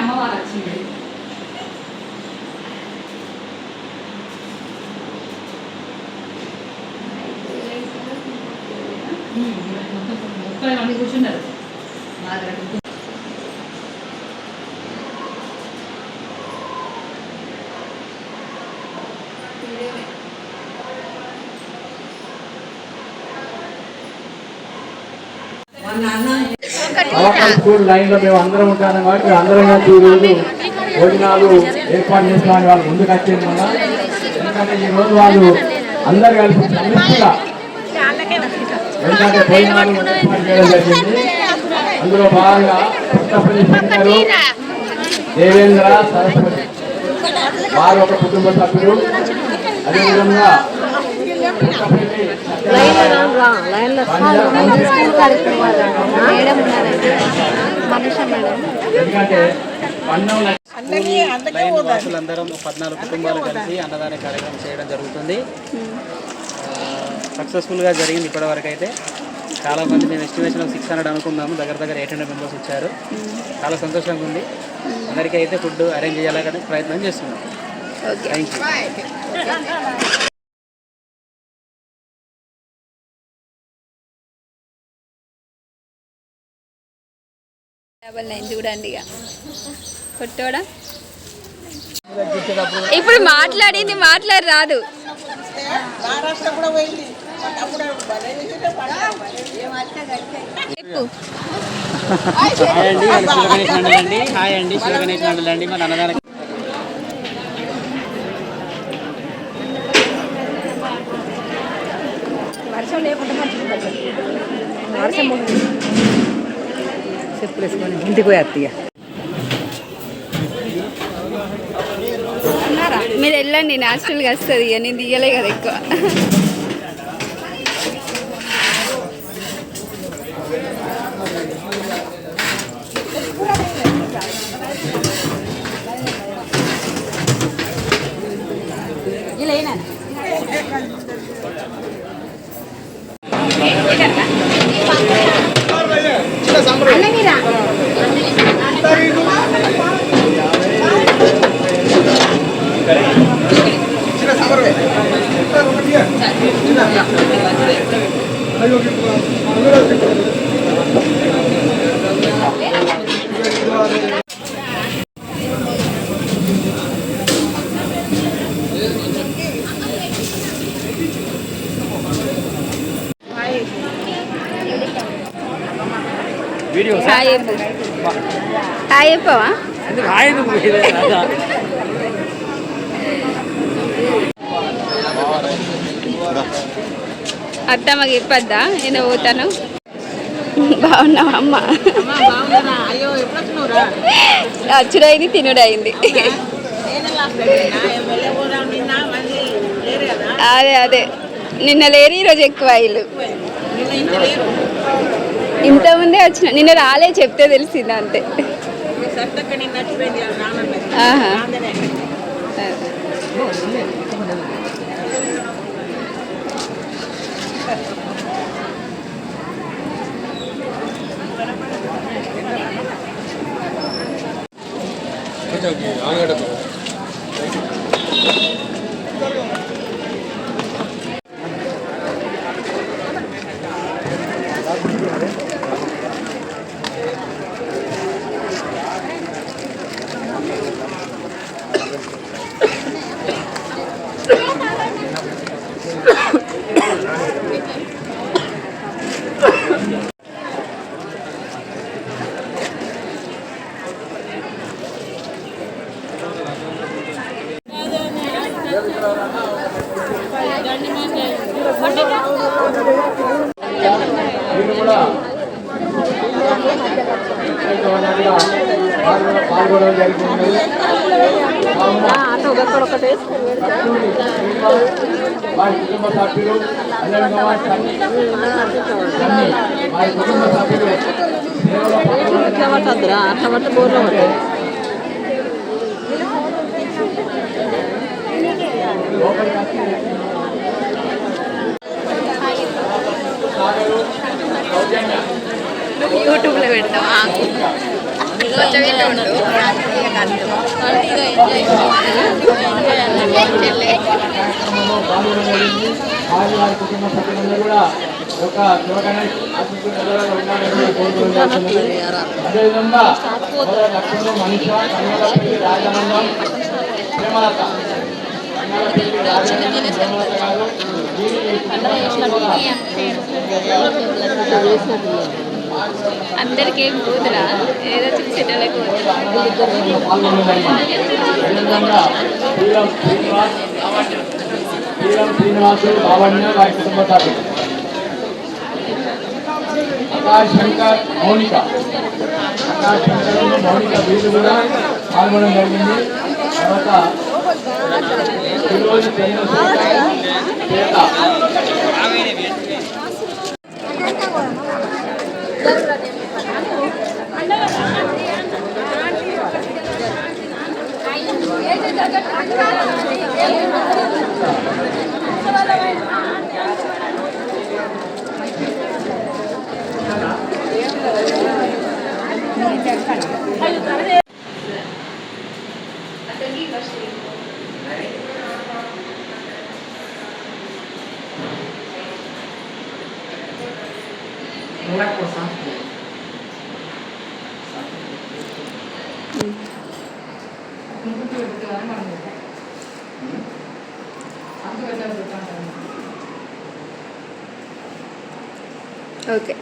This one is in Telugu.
అమ్మవారు వచ్చింది. మొత్తం అన్ని కూర్చున్నారు మా దగ్గర. స్కూల్ లైన్ లో మేము అందరం ఉంటాం కాబట్టి అందరం కలిసి ఈరోజు భోజనాలు ఏర్పాటు చేసుకోవాలి. వాళ్ళు ముందుకు వచ్చింది వల్ల ఎందుకంటే ఈ రోజు వాళ్ళు అందరు కలిసి సమిష్టిగా ఎందుకంటే భోజనాలు ఏర్పాటు చేయడం జరిగింది. అందులో బాగా పుట్టపల్లి శంకరు, దేవేంద్ర, సరస్వతి వారు ఒక కుటుంబ సభ్యులు. అదేవిధంగా వాసులందరం 14 కుటుంబాలు కలిసి అన్నదాన కార్యక్రమం చేయడం జరుగుతుంది. సక్సెస్ఫుల్గా జరిగింది ఇప్పటివరకు అయితే. చాలామంది మేము ఎస్టిమేషన్ 600 అనుకున్నాము, దగ్గర 800 మెంబర్స్ వచ్చారు. చాలా సంతోషంగా ఉంది. అందరికీ అయితే ఫుడ్ అరేంజ్ చేయాలని ప్రయత్నం చేస్తున్నాం. Thank you. చూడండి ఇక కొట్టోడా ఇప్పుడు మాట్లాడింది మాట్లాడరాదు. హాయ్ అండి, శివగణేష్ మండలండి. హాయ్ అండి, శివగణేష్ మండలండి. మన అన్నదాన వర్షం లేకుండా వర్షం చెప్పులు వేసుకొని ఇంటికి పోయి మీరు వెళ్ళండి, న్యాచురల్గా వస్తుంది. నేను తీయలే కదా ఎక్కువ. హాయ్ చెప్పవా? అత్తమ్మకి చెప్పద్దా నేను పోతాను? బాగున్నావా అమ్మ? అచ్చుడైంది, తినుడైంది. అదే అదే నిన్న లేరు, ఈరోజు ఎక్కువ అయ్యలు. ఇంతకుముందే వచ్చిన, నిన్న రాలే, చెప్తే తెలిసింది అంతే. పాల్గొనడం జరిగింది. వారి కుటుంబ సభ్యులు వారి కుటుంబ సభ్యులు యూట్యూబ్లో పెడతాం. కార్యక్రమంలో పాల్గొనగలిగింది. వారి కుటుంబ సభ్యులందరూ కూడా ఒక యువకనే ఉండాలని కోరుకుంటున్నాను. అదేవిధంగా లక్ష్మణ్ మనిష కన్నడపల్లి రాజానందం ప్రేమలత కన్నడపల్లి రాజానందం ప్రేమలత గారు అందరికి ఏం పోదురా ఏదో చూసేటోళ్ళకి శ్రీనివాసు లావణ్య వారి కుటుంబ సభ్యులు ఆకాష్ శంకర్ మౌనిక వీళ్ళు కూడా పాల్గొనడం జరిగింది. తర్వాత ఈరోజు ఓకే.